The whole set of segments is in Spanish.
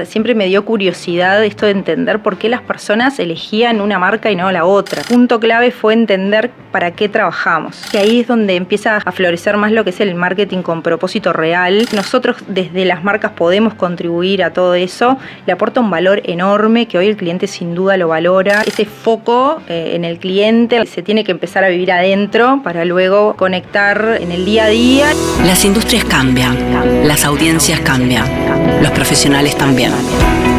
Siempre me dio curiosidad esto de entender por qué las personas elegían una marca y no la otra. Punto clave fue entender para qué trabajamos. Y ahí es donde empieza a florecer más lo que es el marketing con propósito real. Nosotros desde las marcas podemos contribuir a todo eso. Le aporta un valor enorme que hoy el cliente sin duda lo valora. Ese foco en el cliente se tiene que empezar a vivir adentro para luego conectar en el día a día. Las industrias cambian, las audiencias cambian, los profesionales también.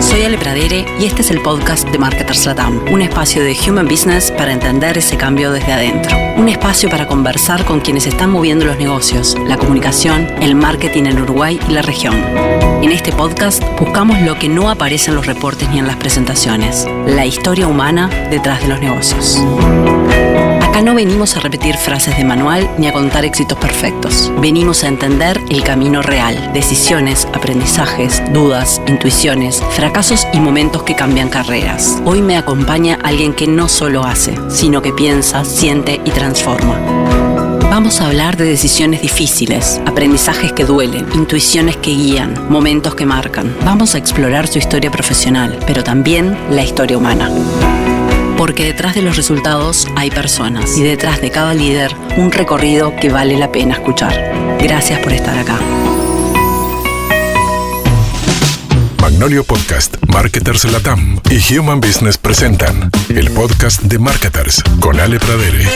Soy Ale Pradere y este es el podcast de Marketers Latam, un espacio de Human Business para entender ese cambio desde adentro. Un espacio para conversar con quienes están moviendo los negocios, la comunicación, el marketing en Uruguay y la región. En este podcast buscamos lo que no aparece en los reportes ni en las presentaciones, la historia humana detrás de los negocios. Acá no venimos a repetir frases de manual ni a contar éxitos perfectos. Venimos a entender el camino real, decisiones, aprendizajes, dudas, intuiciones, fracasos y momentos que cambian carreras. Hoy me acompaña alguien que no solo hace, sino que piensa, siente y transforma. Vamos a hablar de decisiones difíciles, aprendizajes que duelen, intuiciones que guían, momentos que marcan. Vamos a explorar su historia profesional, pero también la historia humana. Porque detrás de los resultados hay personas y detrás de cada líder un recorrido que vale la pena escuchar. Gracias por estar acá. Magnolio Podcast, Marketers Latam y Human Business presentan el podcast de Marketers con Ale Pradere.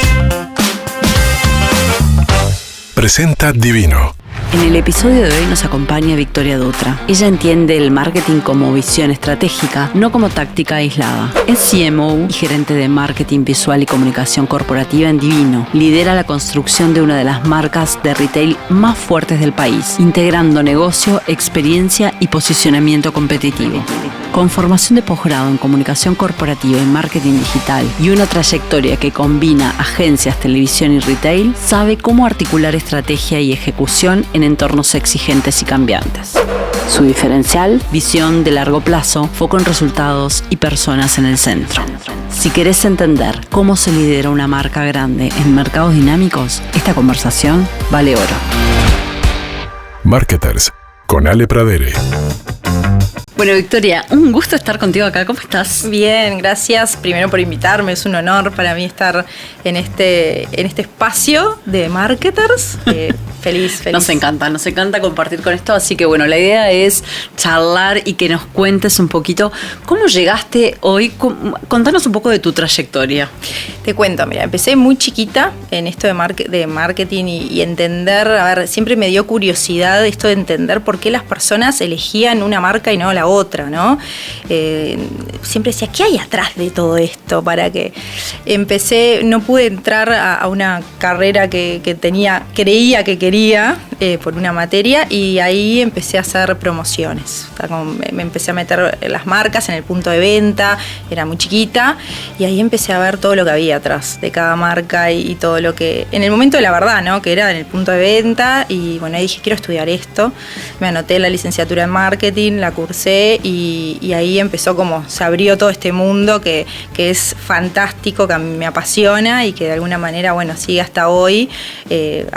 Presenta Divino. En el episodio de hoy nos acompaña Victoria Dutra. Ella entiende el marketing como visión estratégica, no como táctica aislada. Es CMO y gerente de marketing visual y comunicación corporativa en Divino. Lidera la construcción de una de las marcas de retail más fuertes del país, integrando negocio, experiencia y posicionamiento competitivo. Con formación de posgrado en comunicación corporativa y marketing digital y una trayectoria que combina agencias, televisión y retail, sabe cómo articular estrategia y ejecución en entornos exigentes y cambiantes. Su diferencial, visión de largo plazo, foco en resultados y personas en el centro. Si querés entender cómo se lidera una marca grande en mercados dinámicos, esta conversación vale oro. Marketers con Ale Pradere. Bueno, Victoria, un gusto estar contigo acá. ¿Cómo estás? Bien, gracias primero por invitarme. Es un honor para mí estar en este espacio de Marketers. Feliz. Nos encanta compartir con esto. Así que bueno, la idea es charlar y que nos cuentes un poquito cómo llegaste hoy. Contanos un poco de tu trayectoria. Te cuento, mira, empecé muy chiquita en esto de marketing y entender, siempre me dio curiosidad esto de entender por qué las personas elegían una marca y no la otra, ¿no? Siempre decía, ¿qué hay atrás de todo esto? Para que no pude entrar a una carrera que creía que quería por una materia y ahí empecé a hacer promociones. O sea, me empecé a meter las marcas en el punto de venta, era muy chiquita y ahí empecé a ver todo lo que había atrás de cada marca y todo lo que, en el momento de la verdad, ¿no? Que era en el punto de venta y bueno, ahí dije, quiero estudiar esto. Me anoté en la licenciatura en marketing, la cursé y ahí empezó se abrió todo este mundo que es fantástico, que a mí me apasiona y que de alguna manera, bueno, sigue hasta hoy,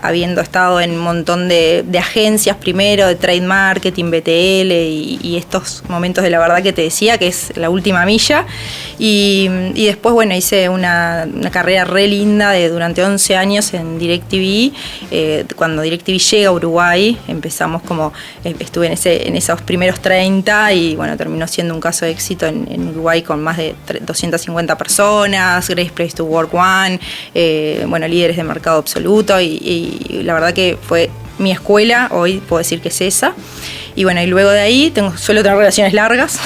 habiendo estado en un montón de agencias primero, de trade marketing, BTL y estos momentos de la verdad que te decía, que es la última milla. Y después, bueno, hice una carrera re linda durante 11 años en DirecTV. Cuando DirecTV llega a Uruguay, empezamos estuve en esos primeros 30 y bueno, terminó siendo un caso de éxito en Uruguay con más de 250 personas, Great Place to Work One, bueno, líderes de mercado absoluto y la verdad que fue mi escuela, hoy puedo decir que es esa. Y bueno, y luego de ahí suelo tener relaciones largas.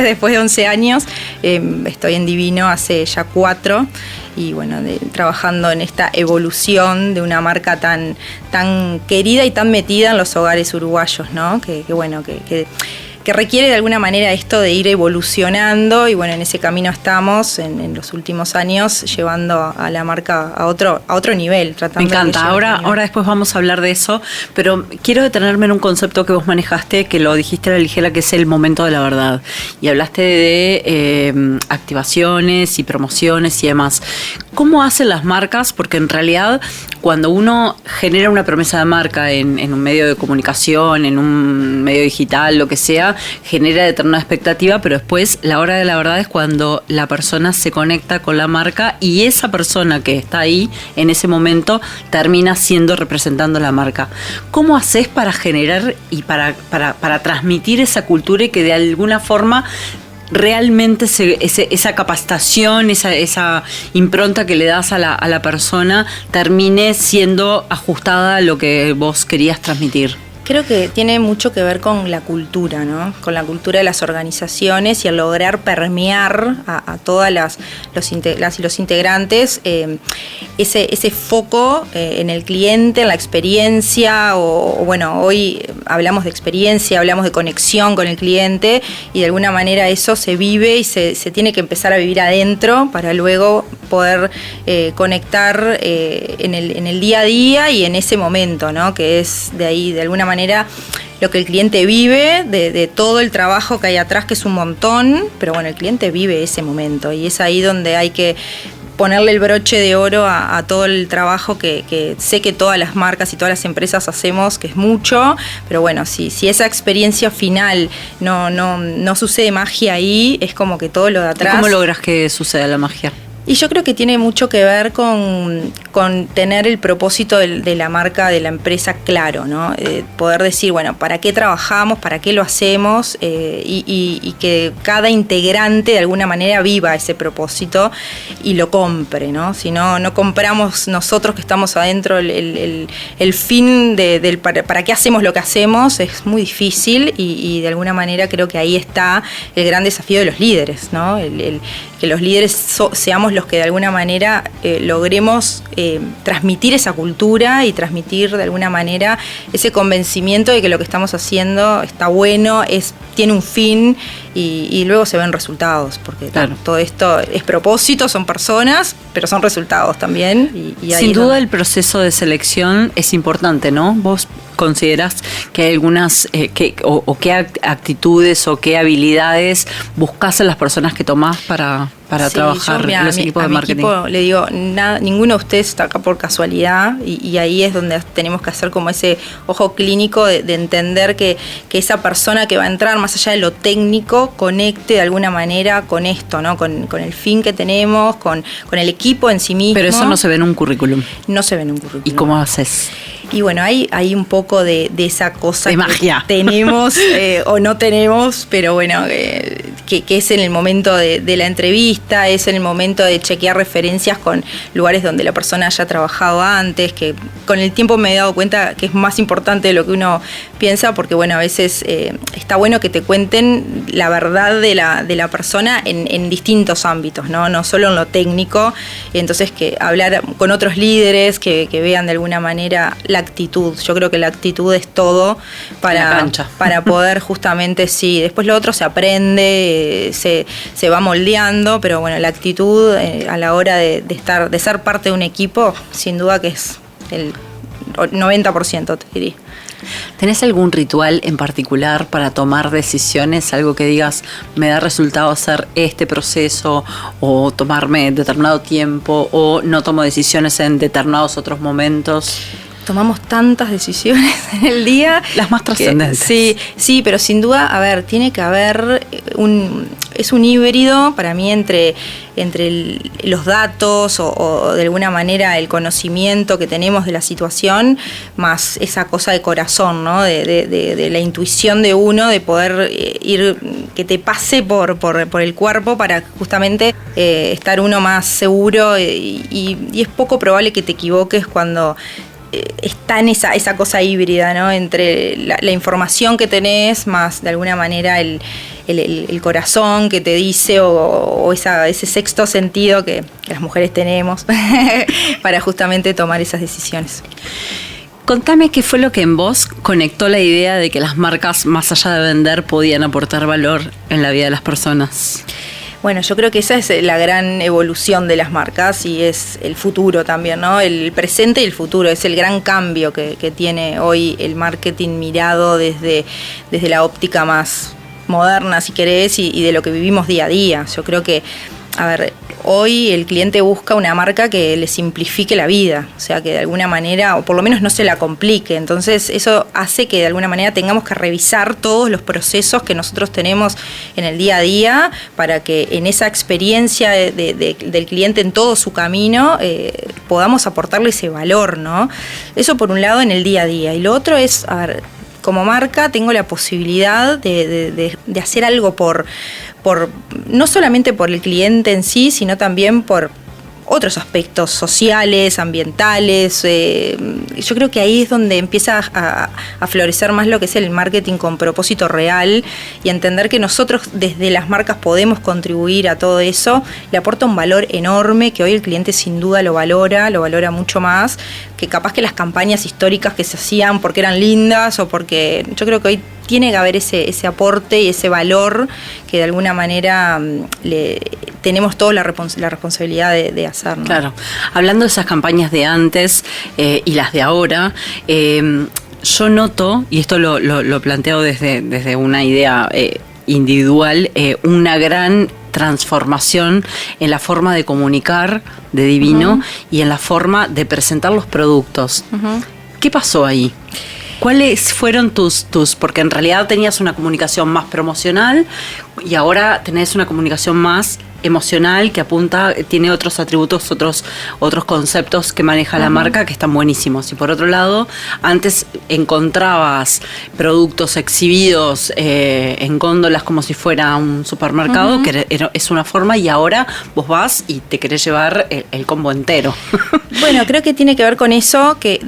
Después de 11 años estoy en Divino hace ya 4 y bueno, trabajando en esta evolución de una marca tan querida y tan metida en los hogares uruguayos, ¿no? Que requiere de alguna manera esto de ir evolucionando y bueno, en ese camino estamos en los últimos años llevando a la marca a otro nivel. Me encanta, ahora después vamos a hablar de eso, pero quiero detenerme en un concepto que vos manejaste, que lo dijiste a la ligera, que es el momento de la verdad, y hablaste de activaciones y promociones y demás. ¿Cómo hacen las marcas? Porque en realidad cuando uno genera una promesa de marca en un medio de comunicación, en un medio digital, lo que sea, genera determinada expectativa, pero después la hora de la verdad es cuando la persona se conecta con la marca y esa persona que está ahí en ese momento termina siendo representando la marca. ¿Cómo haces para generar y para transmitir esa cultura y que de alguna forma realmente esa capacitación, esa impronta que le das a la persona termine siendo ajustada a lo que vos querías transmitir? Creo que tiene mucho que ver con la cultura, ¿no? Con la cultura de las organizaciones y al lograr permear a todas las y los integrantes ese foco en el cliente, en la experiencia, o bueno, hoy hablamos de experiencia, hablamos de conexión con el cliente y de alguna manera eso se vive y se tiene que empezar a vivir adentro para luego poder conectar en el día a día y en ese momento, ¿no? Que es de ahí, de alguna manera, lo que el cliente vive, de todo el trabajo que hay atrás, que es un montón, pero bueno, el cliente vive ese momento y es ahí donde hay que ponerle el broche de oro a todo el trabajo que sé que todas las marcas y todas las empresas hacemos, que es mucho, pero bueno, si esa experiencia final no sucede magia ahí, es como que todo lo de atrás... ¿Y cómo logras que suceda la magia? Y yo creo que tiene mucho que ver con tener el propósito de la marca, de la empresa claro, ¿no? Poder decir, bueno, ¿para qué trabajamos? ¿Para qué lo hacemos? Y que cada integrante de alguna manera viva ese propósito y lo compre, ¿no? Si no compramos nosotros que estamos adentro el fin para qué hacemos lo que hacemos, es muy difícil y de alguna manera creo que ahí está el gran desafío de los líderes, ¿no? Que los líderes seamos los que de alguna manera logremos transmitir esa cultura y transmitir de alguna manera ese convencimiento de que lo que estamos haciendo está bueno, tiene un fin y luego se ven resultados, porque claro, todo esto es propósito, son personas, pero son resultados también. Y sin duda el proceso de selección es importante, ¿no? Vos considerás que hay algunas, qué actitudes o qué habilidades buscás en las personas que tomás para trabajar los equipos de marketing? Equipo, le digo, ninguno de ustedes está acá por casualidad y ahí es donde tenemos que hacer como ese ojo clínico de entender que esa persona que va a entrar, más allá de lo técnico, conecte de alguna manera con esto, ¿no? Con el fin que tenemos, con el equipo en sí mismo. Pero eso no se ve en un currículum. No se ve en un currículum. ¿Y cómo haces? Y bueno, hay un poco de esa cosa de magia. Tenemos o no tenemos, pero bueno, que es en el momento de la entrevista, es en el momento de chequear referencias con lugares donde la persona haya trabajado antes, que con el tiempo me he dado cuenta que es más importante de lo que uno piensa, porque bueno, a veces está bueno que te cuenten la verdad de la persona en distintos ámbitos, no solo en lo técnico, entonces que hablar con otros líderes que vean de alguna manera la actitud. Yo creo que la actitud es todo para poder justamente, sí, después lo otro se aprende, se va moldeando, pero bueno, la actitud a la hora de ser parte de un equipo, sin duda que es el 90%, te diría. ¿Tenés algún ritual en particular para tomar decisiones? Algo que digas, me da resultado hacer este proceso o tomarme determinado tiempo o no tomo decisiones en determinados otros momentos. Tomamos tantas decisiones en el día. Las más trascendentes. Sí, pero sin duda, a ver, tiene que haber es un híbrido para mí entre los datos o de alguna manera el conocimiento que tenemos de la situación, más esa cosa de corazón, ¿no? De la intuición de uno, de poder ir, que te pase por el cuerpo para justamente estar uno más seguro y es poco probable que te equivoques cuando está en esa cosa híbrida, ¿no? Entre la información que tenés, más de alguna manera el corazón que te dice o ese sexto sentido que las mujeres tenemos para justamente tomar esas decisiones. Contame qué fue lo que en vos conectó la idea de que las marcas, más allá de vender, podían aportar valor en la vida de las personas. Bueno, yo creo que esa es la gran evolución de las marcas y es el futuro también, ¿no? El presente y el futuro, es el gran cambio que tiene hoy el marketing mirado desde la óptica más moderna, si querés, y de lo que vivimos día a día. Yo creo que, a ver, hoy el cliente busca una marca que le simplifique la vida, o sea, que de alguna manera, o por lo menos no se la complique. Entonces eso hace que de alguna manera tengamos que revisar todos los procesos que nosotros tenemos en el día a día para que en esa experiencia del cliente en todo su camino podamos aportarle ese valor, ¿no? Eso por un lado en el día a día. Y lo otro es, a ver, como marca tengo la posibilidad de hacer algo por no solamente por el cliente en sí, sino también por otros aspectos sociales, ambientales. Yo creo que ahí es donde empieza a florecer más lo que es el marketing con propósito real y entender que nosotros desde las marcas podemos contribuir a todo eso. Le aporta un valor enorme que hoy el cliente sin duda lo valora mucho más que capaz que las campañas históricas que se hacían porque eran lindas o porque yo creo que hoy tiene que haber ese aporte y ese valor que de alguna manera tenemos todos la responsabilidad de hacer, ¿no? Claro. Hablando de esas campañas de antes y las de ahora, yo noto, y esto lo planteo desde una idea individual, una gran transformación en la forma de comunicar de Divino y en la forma de presentar los productos. ¿Qué pasó ahí? ¿Cuáles fueron tus, porque en realidad tenías una comunicación más promocional y ahora tenés una comunicación más emocional que apunta, tiene otros atributos, otros conceptos que maneja la marca que están buenísimos? Y por otro lado, antes encontrabas productos exhibidos en góndolas como si fuera un supermercado, que es una forma, y ahora vos vas y te querés llevar el combo entero. Bueno, creo que tiene que ver con eso, que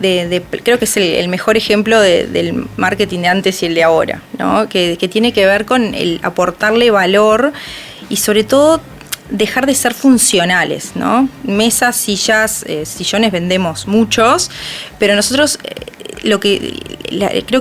creo que es el mejor ejemplo del marketing de antes y el de ahora, ¿no? Que tiene que ver con el aportarle valor y sobre todo dejar de ser funcionales, ¿no? Mesas, sillas, sillones vendemos muchos, pero nosotros creo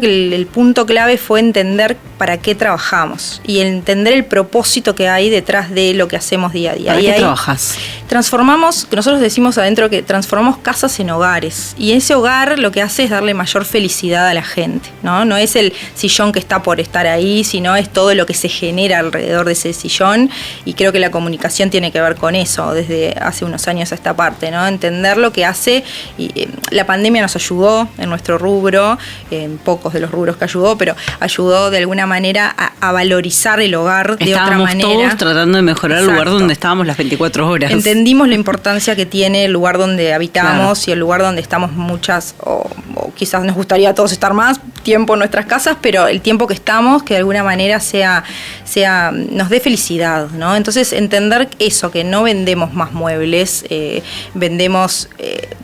que el punto clave fue entender para qué trabajamos y entender el propósito que hay detrás de lo que hacemos día a día. ¿Para qué trabajas? Transformamos, nosotros decimos adentro que transformamos casas en hogares, y ese hogar lo que hace es darle mayor felicidad a la gente, ¿no? No es el sillón que está por estar ahí, sino es todo lo que se genera alrededor de ese sillón, y creo que la comunicación tiene que ver con eso desde hace unos años a esta parte, ¿no? Entender lo que hace, y la pandemia nos ayudó en nuestro rubro, en pocos de los rubros que ayudó, pero ayudó de alguna manera a valorizar el hogar de otra manera. Estábamos todos tratando de mejorar el lugar donde estábamos las 24 horas. Entendimos la importancia que tiene el lugar donde habitamos, y el lugar donde estamos muchas, o quizás nos gustaría a todos estar más tiempo en nuestras casas, pero el tiempo que estamos, que de alguna manera nos dé felicidad, ¿no? Entonces entender eso, que no vendemos más muebles, vendemos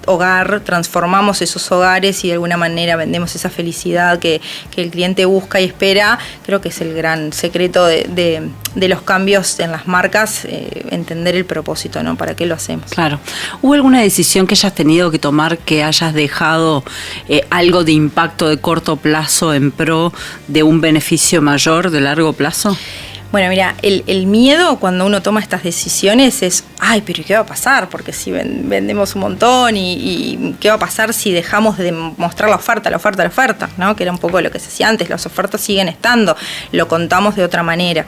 hogar, transformamos esos hogares y de alguna manera vendemos esa felicidad que el cliente busca y espera. Creo que es el gran secreto de los cambios en las marcas, entender el propósito, ¿no? ¿Para qué lo hacemos? Claro. ¿Hubo alguna decisión que hayas tenido que tomar que hayas dejado algo de impacto de corto plazo en pro de un beneficio mayor de largo plazo? Bueno, mira, el miedo cuando uno toma estas decisiones es, ay, pero ¿qué va a pasar? Porque si vendemos un montón y ¿qué va a pasar si dejamos de mostrar la oferta, ¿no? Que era un poco lo que se hacía antes, las ofertas siguen estando, lo contamos de otra manera.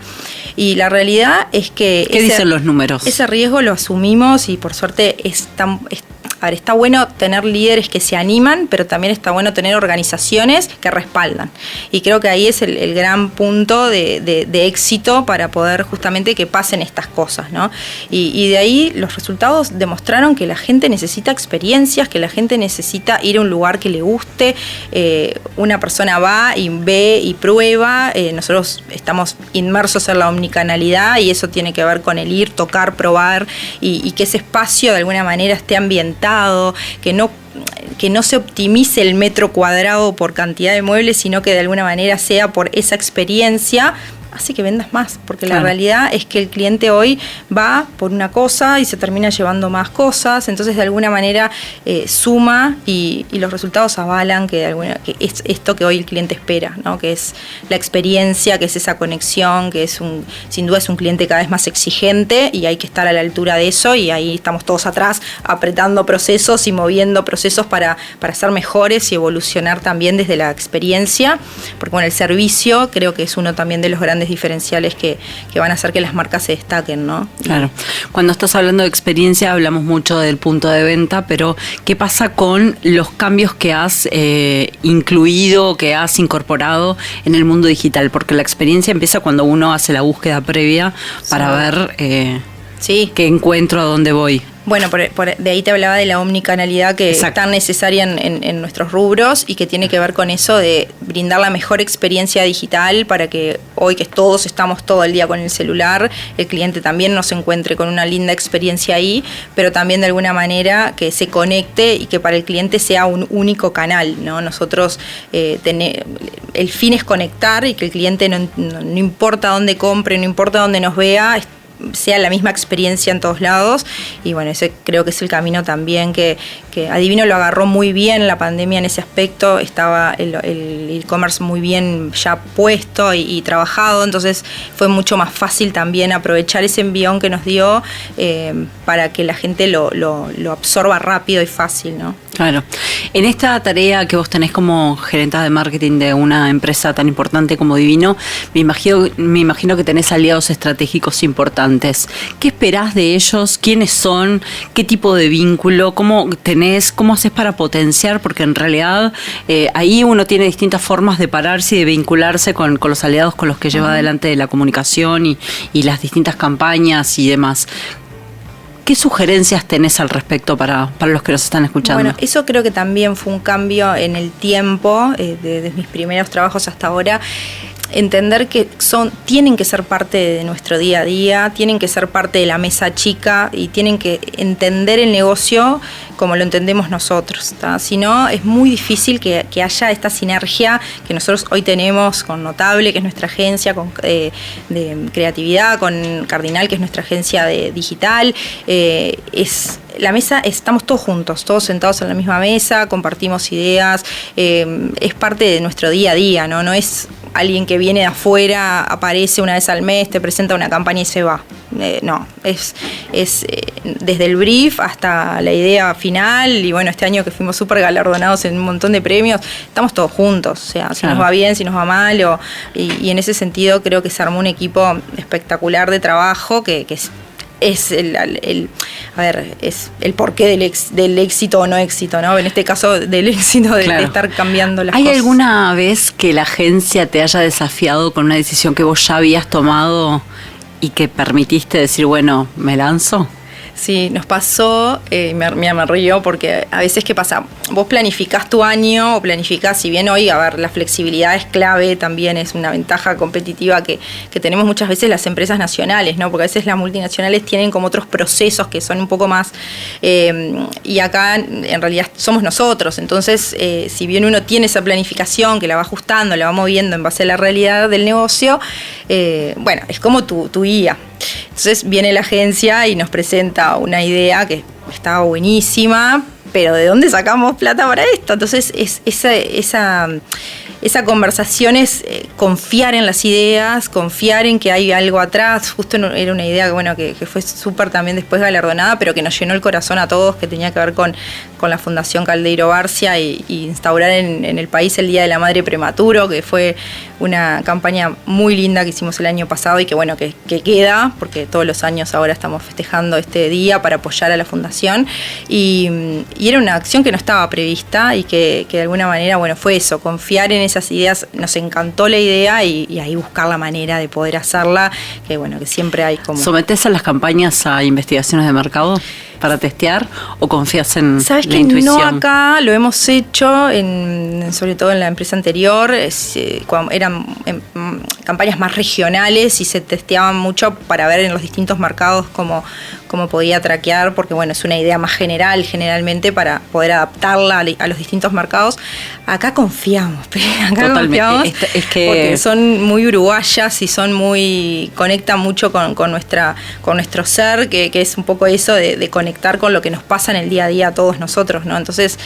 Y la realidad es que... ¿Qué dicen los números? Ese riesgo lo asumimos y por suerte está bueno tener líderes que se animan, pero también está bueno tener organizaciones que respaldan. Y creo que ahí es el gran punto de éxito para poder justamente que pasen estas cosas, ¿no? Y de ahí los resultados demostraron que la gente necesita experiencias, que la gente necesita ir a un lugar que le guste. Una persona va y ve y prueba. Nosotros estamos inmersos en la omnicanalidad y eso tiene que ver con el ir, tocar, probar y que ese espacio de alguna manera esté ambientado, que no se optimice el metro cuadrado por cantidad de muebles, sino que de alguna manera sea por esa experiencia. Hace que vendas más, porque la realidad es que el cliente hoy va por una cosa y se termina llevando más cosas, entonces de alguna manera suma y los resultados avalan que es esto que hoy el cliente espera, ¿no? Que es la experiencia, que es esa conexión, que sin duda es un cliente cada vez más exigente y hay que estar a la altura de eso, y ahí estamos todos atrás apretando procesos y moviendo procesos para ser mejores y evolucionar también desde la experiencia, porque bueno, el servicio creo que es uno también de los grandes grandes diferenciales que van a hacer que las marcas se destaquen, ¿no? Claro. Cuando estás hablando de experiencia, hablamos mucho del punto de venta, pero ¿qué pasa con los cambios que has incluido, que has incorporado en el mundo digital? Porque la experiencia empieza cuando uno hace la búsqueda previa para ver qué encuentro, a dónde voy. Bueno, de ahí te hablaba de la omnicanalidad que es tan necesaria en nuestros rubros y que tiene que ver con eso de brindar la mejor experiencia digital para que hoy que todos estamos todo el día con el celular, el cliente también nos encuentre con una linda experiencia ahí, pero también de alguna manera que se conecte y que para el cliente sea un único canal, ¿no? Nosotros el fin es conectar y que el cliente no importa dónde compre, no importa dónde nos vea, sea la misma experiencia en todos lados, y bueno, ese creo que es el camino también que Adivino lo agarró muy bien la pandemia en ese aspecto, estaba el e-commerce muy bien ya puesto y trabajado, entonces fue mucho más fácil también aprovechar ese envión que nos dio para que la gente lo absorba rápido y fácil, ¿no? Claro. En esta tarea que vos tenés como gerenta de marketing de una empresa tan importante como Divino, me imagino que tenés aliados estratégicos importantes. ¿Qué esperás de ellos? ¿Quiénes son? ¿Qué tipo de vínculo? ¿Cómo haces para potenciar? Porque en realidad ahí uno tiene distintas formas de pararse y de vincularse con los aliados con los que lleva adelante la comunicación y las distintas campañas y demás. ¿Qué sugerencias tenés al respecto para los que nos están escuchando? Bueno, eso creo que también fue un cambio en el tiempo, de mis primeros trabajos hasta ahora. Entender que tienen que ser parte de nuestro día a día, tienen que ser parte de la mesa chica y tienen que entender el negocio como lo entendemos nosotros, ¿tá? Si no, es muy difícil que haya esta sinergia que nosotros hoy tenemos con Notable, que es nuestra agencia de creatividad, con Cardinal, que es nuestra agencia de digital. La mesa, estamos todos juntos, todos sentados en la misma mesa, compartimos ideas, es parte de nuestro día a día, ¿no? No es alguien que viene de afuera, aparece una vez al mes, te presenta una campaña y se va. No, es desde el brief hasta la idea final, y bueno, este año que fuimos súper galardonados en un montón de premios, estamos todos juntos, o sea, si nos va bien, si nos va mal, y en ese sentido creo que se armó un equipo espectacular de trabajo que es el porqué del éxito o no éxito, ¿no? En este caso, del éxito de estar cambiando las cosas. ¿Hay alguna vez que la agencia te haya desafiado con una decisión que vos ya habías tomado y que permitiste decir, bueno, me lanzo? Sí, nos pasó, me río porque a veces, ¿qué pasa? Vos planificás tu año o planificás, si bien hoy, la flexibilidad es clave, también es una ventaja competitiva que tenemos muchas veces las empresas nacionales, ¿no? Porque a veces las multinacionales tienen como otros procesos que son un poco más, y acá en realidad somos nosotros, entonces si bien uno tiene esa planificación que la va ajustando, la va moviendo en base a la realidad del negocio, bueno, es como tu guía. Entonces viene la agencia y nos presenta una idea que estaba buenísima, pero ¿de dónde sacamos plata para esto? Entonces esa conversación es confiar en las ideas, confiar en que hay algo atrás. Justo era una idea que fue súper también después galardonada, pero que nos llenó el corazón a todos, que tenía que ver con la Fundación Caldeiro Barcia y instaurar en el país el Día de la Madre Prematuro, que fue una campaña muy linda que hicimos el año pasado y que queda, porque todos los años ahora estamos festejando este día para apoyar a la fundación, y era una acción que no estaba prevista y que de alguna manera, fue eso, confiar en esas ideas. Nos encantó la idea y ahí buscar la manera de poder hacerla, que siempre hay como... ¿Sometés a las campañas a investigaciones de mercado para testear o confías en ¿Sabes la que intuición? No acá, lo hemos hecho, sobre todo en la empresa anterior, cuando eran campañas más regionales y se testeaban mucho para ver en los distintos mercados cómo podía traquear, porque es una idea más general generalmente para poder adaptarla a los distintos mercados. Acá confiamos, Totalmente. Es que porque son muy uruguayas y conectan mucho con nuestro ser, que es un poco eso de conectar conectar con lo que nos pasa en el día a día a todos nosotros, ¿no? Entonces,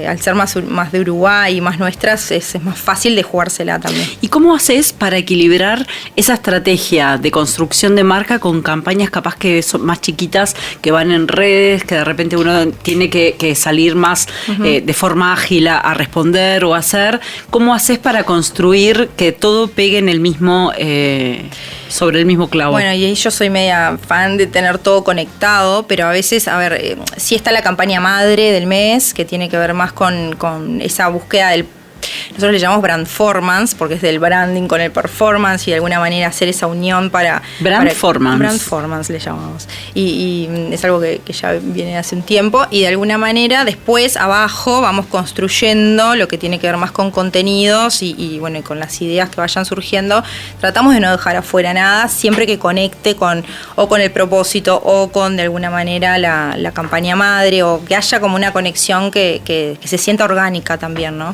al ser más de Uruguay y más nuestras, es más fácil de jugársela también. ¿Y cómo haces para equilibrar esa estrategia de construcción de marca con campañas capaz que son más chiquitas, que van en redes, que de repente uno tiene que salir más de forma ágil a responder o hacer? ¿Cómo haces para construir que todo pegue en el mismo, sobre el mismo clavo? Bueno, y ahí yo soy media fan de tener todo conectado, pero a veces, sí está la campaña madre del mes, que tiene que ver más con esa búsqueda del... Nosotros le llamamos brandformance, porque es del branding con el performance y de alguna manera hacer esa unión para... Brandformance le llamamos. Y es algo que ya viene hace un tiempo, y de alguna manera después abajo vamos construyendo lo que tiene que ver más con contenidos y con las ideas que vayan surgiendo. Tratamos de no dejar afuera nada, siempre que conecte con el propósito o con de alguna manera la campaña madre, o que haya como una conexión que se sienta orgánica también, ¿no?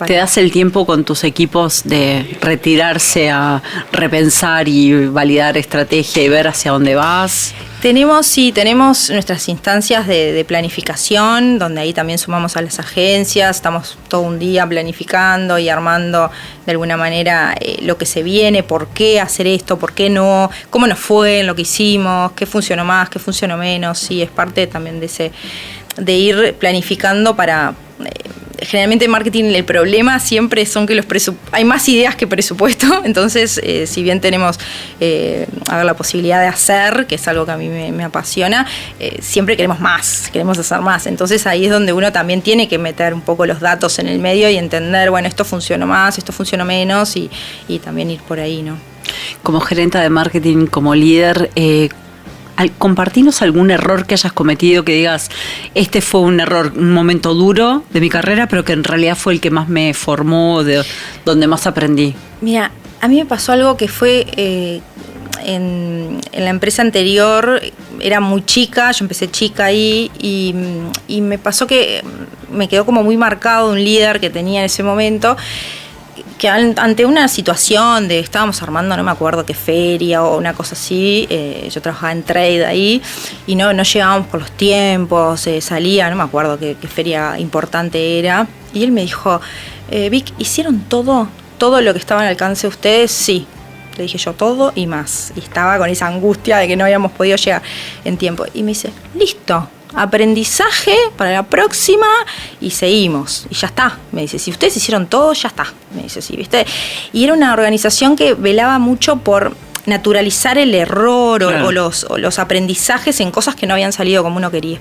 ¿Te das el tiempo con tus equipos de retirarse a repensar y validar estrategia y ver hacia dónde vas? Tenemos nuestras instancias de planificación, donde ahí también sumamos a las agencias, estamos todo un día planificando y armando de alguna manera lo que se viene, por qué hacer esto, por qué no, cómo nos fue en lo que hicimos, qué funcionó más, qué funcionó menos. Sí, es parte también de ir planificando para... Generalmente en marketing el problema siempre son que hay más ideas que presupuesto, entonces si bien tenemos la posibilidad de hacer, que es algo que a mí me apasiona, siempre queremos hacer más, entonces ahí es donde uno también tiene que meter un poco los datos en el medio y entender, bueno, esto funcionó más, esto funcionó menos y también ir por ahí, ¿no? Como gerenta de marketing, como líder, compartinos algún error que hayas cometido, que digas, este fue un error, un momento duro de mi carrera, pero que en realidad fue el que más me formó, donde más aprendí. Mira, a mí me pasó algo que fue en la empresa anterior, era muy chica, yo empecé chica ahí y me pasó que me quedó como muy marcado un líder que tenía en ese momento, que ante una situación de estábamos armando, no me acuerdo qué feria o una cosa así, yo trabajaba en trade ahí y no llegábamos por los tiempos, salía, no me acuerdo qué feria importante era, y él me dijo, Vic, ¿hicieron todo lo que estaba al alcance de ustedes? Sí. Le dije yo, todo y más, y estaba con esa angustia de que no habíamos podido llegar en tiempo, y me dice, listo, aprendizaje para la próxima y seguimos, y ya está, me dice, si ustedes hicieron todo, ya está, me dice, sí, ¿viste? Y era una organización que velaba mucho por naturalizar el error, claro, o los aprendizajes en cosas que no habían salido como uno quería.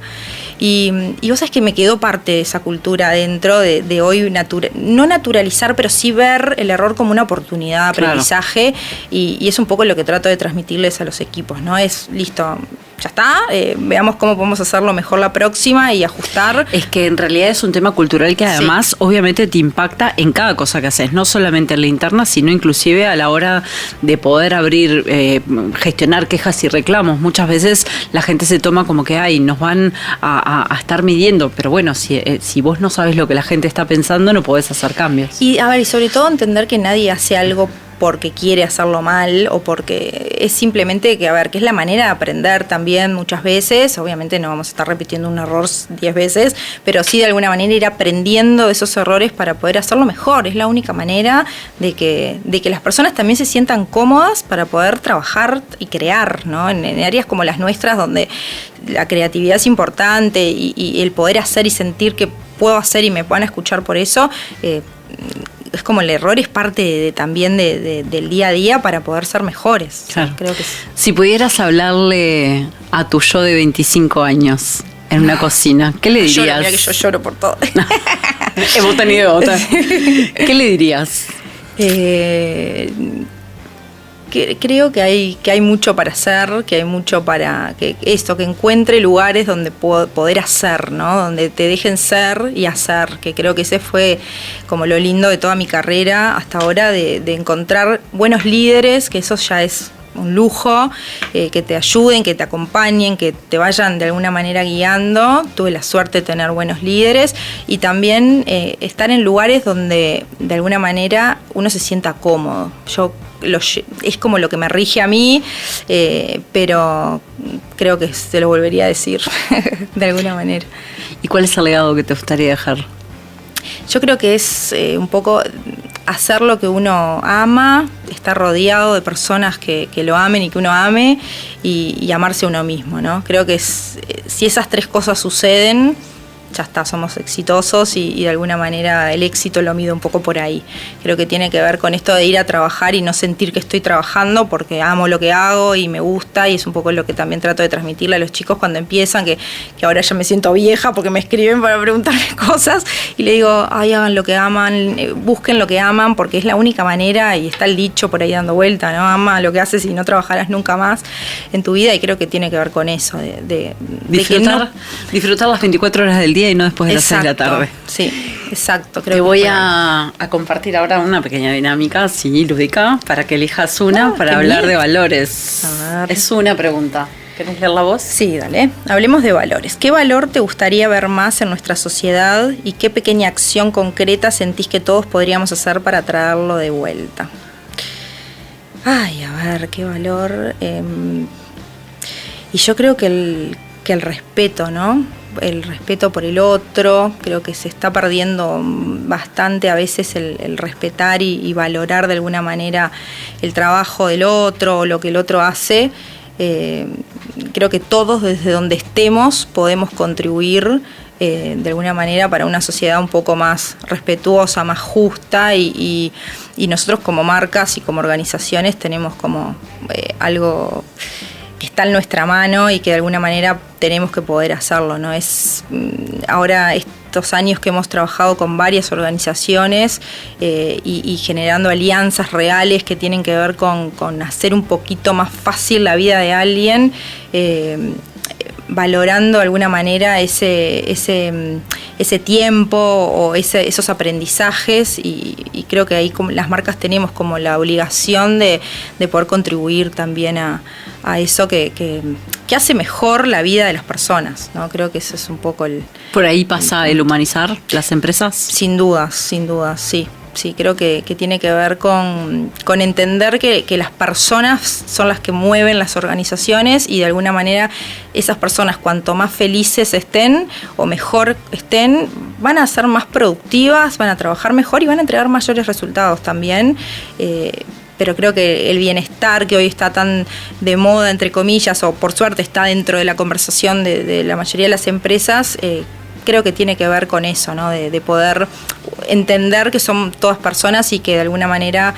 Y vos sabés que me quedó parte de esa cultura dentro de hoy, no naturalizar, pero sí ver el error como una oportunidad de aprendizaje, claro. Y es un poco lo que trato de transmitirles a los equipos, ¿no? Es, listo, ya está, veamos cómo podemos hacerlo mejor la próxima y ajustar. Es que en realidad es un tema cultural que además, sí, obviamente te impacta en cada cosa que haces, no solamente en la interna, sino inclusive a la hora de poder abrir, gestionar quejas y reclamos. Muchas veces la gente se toma como que, nos van a estar midiendo, pero bueno, si vos no sabes lo que la gente está pensando, no podés hacer cambios. Y sobre todo entender que nadie hace algo porque quiere hacerlo mal o porque es simplemente que es la manera de aprender también muchas veces. Obviamente no vamos a estar repitiendo un error 10 veces, pero sí de alguna manera ir aprendiendo de esos errores para poder hacerlo mejor. Es la única manera de que las personas también se sientan cómodas para poder trabajar y crear, ¿no? En áreas como las nuestras, donde la creatividad es importante y el poder hacer y sentir que puedo hacer y me puedan escuchar por eso, es como el error es parte también del día a día para poder ser mejores. Claro. Creo que sí. Si pudieras hablarle a tu yo de 25 años en una cocina, ¿qué le dirías? Mira que yo lloro por todo. Hemos tenido otra. ¿Qué le dirías? Creo que hay mucho para hacer, que hay mucho para que encuentre lugares donde poder hacer, ¿no? Donde te dejen ser y hacer, que creo que ese fue como lo lindo de toda mi carrera hasta ahora, de encontrar buenos líderes, que eso ya es un lujo, que te ayuden, que te acompañen, que te vayan de alguna manera guiando. Tuve la suerte de tener buenos líderes y también estar en lugares donde de alguna manera uno se sienta cómodo. Es como lo que me rige a mí, pero creo que se lo volvería a decir de alguna manera. ¿Y cuál es el legado que te gustaría dejar? Yo creo que es un poco hacer lo que uno ama, estar rodeado de personas que lo amen y que uno ame y amarse a uno mismo, ¿no? Creo que si esas 3 cosas suceden, ya está, somos exitosos y de alguna manera el éxito lo mido un poco por ahí. Creo que tiene que ver con esto de ir a trabajar y no sentir que estoy trabajando porque amo lo que hago y me gusta, y es un poco lo que también trato de transmitirle a los chicos cuando empiezan, que ahora ya me siento vieja porque me escriben para preguntarme cosas y le digo, hagan lo que aman, busquen lo que aman, porque es la única manera, y está el dicho por ahí dando vuelta, ¿no? Ama lo que haces y no trabajarás nunca más en tu vida, y creo que tiene que ver con eso, de disfrutar las 24 horas del día y no después de las 6 de la tarde. Sí, exacto. Creo Te voy a compartir ahora una pequeña dinámica, sí, lúdica, para que elijas una para hablar de valores. A ver. Es una pregunta. ¿Querés leer la voz? Sí, dale. Hablemos de valores. ¿Qué valor te gustaría ver más en nuestra sociedad y qué pequeña acción concreta sentís que todos podríamos hacer para traerlo de vuelta? Ay, a ver, qué valor. Y yo creo que el respeto, ¿no? El respeto por el otro, creo que se está perdiendo bastante a veces el respetar y valorar de alguna manera el trabajo del otro o lo que el otro hace. Creo que todos desde donde estemos podemos contribuir de alguna manera para una sociedad un poco más respetuosa, más justa, y nosotros como marcas y como organizaciones tenemos como algo que está en nuestra mano y que de alguna manera tenemos que poder hacerlo, ¿no? Es ahora estos años que hemos trabajado con varias organizaciones y generando alianzas reales que tienen que ver con hacer un poquito más fácil la vida de alguien, valorando de alguna manera ese tiempo o esos aprendizajes, y creo que ahí como las marcas tenemos como la obligación de poder contribuir también a eso que hace mejor la vida de las personas, ¿no? Creo que eso es un poco ¿Por ahí pasa el humanizar las empresas? Sin dudas, sí. Sí, creo que tiene que ver con entender que las personas son las que mueven las organizaciones, y de alguna manera esas personas, cuanto más felices estén o mejor estén, van a ser más productivas, van a trabajar mejor y van a entregar mayores resultados también. Pero creo que el bienestar que hoy está tan de moda, entre comillas, o por suerte está dentro de la conversación de la mayoría de las empresas, creo que tiene que ver con eso, ¿no? De poder entender que son todas personas y que de alguna manera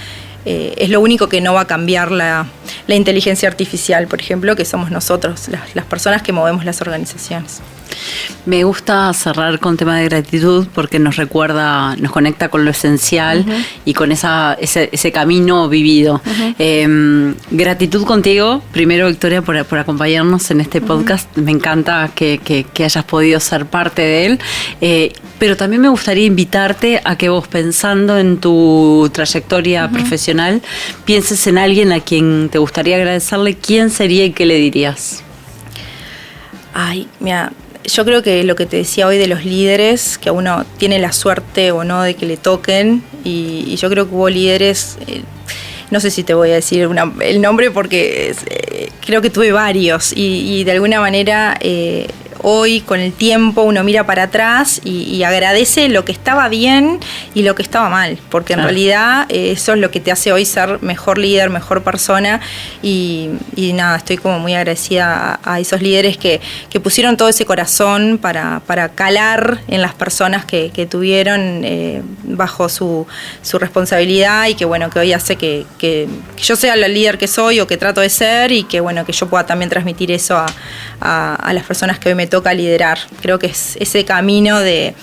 es lo único que no va a cambiar la inteligencia artificial, por ejemplo, que somos nosotros, las personas que movemos las organizaciones. Me gusta cerrar con tema de gratitud porque nos conecta con lo esencial, uh-huh, y con ese camino vivido. Uh-huh. Gratitud contigo, primero, Victoria, por acompañarnos en este podcast. Uh-huh. Me encanta que hayas podido ser parte de él. Pero también me gustaría invitarte a que vos, pensando en tu trayectoria, uh-huh, profesional, pienses en alguien a quien te gustaría agradecerle. ¿Quién sería y qué le dirías? Ay, mira, yo creo que lo que te decía hoy de los líderes, que a uno tiene la suerte o no de que le toquen, y yo creo que hubo líderes, no sé si te voy a decir el nombre porque creo que tuve varios, y de alguna manera hoy con el tiempo uno mira para atrás y agradece lo que estaba bien y lo que estaba mal, porque en realidad eso es lo que te hace hoy ser mejor líder, mejor persona, y nada, estoy como muy agradecida a esos líderes que pusieron todo ese corazón para calar en las personas que tuvieron bajo su responsabilidad, y que bueno, que hoy hace que yo sea la líder que soy o que trato de ser, y que bueno, que yo pueda también transmitir eso a las personas que hoy me toca liderar. Creo que es ese camino de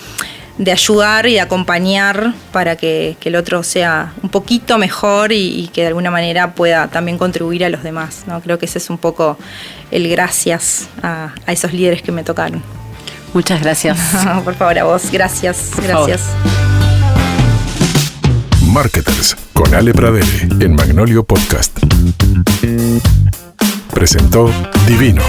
ayudar y de acompañar para que el otro sea un poquito mejor y que de alguna manera pueda también contribuir a los demás, ¿no? Creo que ese es un poco el gracias a esos líderes que me tocaron. Muchas gracias. Por favor, a vos. Gracias. Por gracias. Favor. Marketers con Ale Pradere en Magnolio Podcast. Presentó Divino.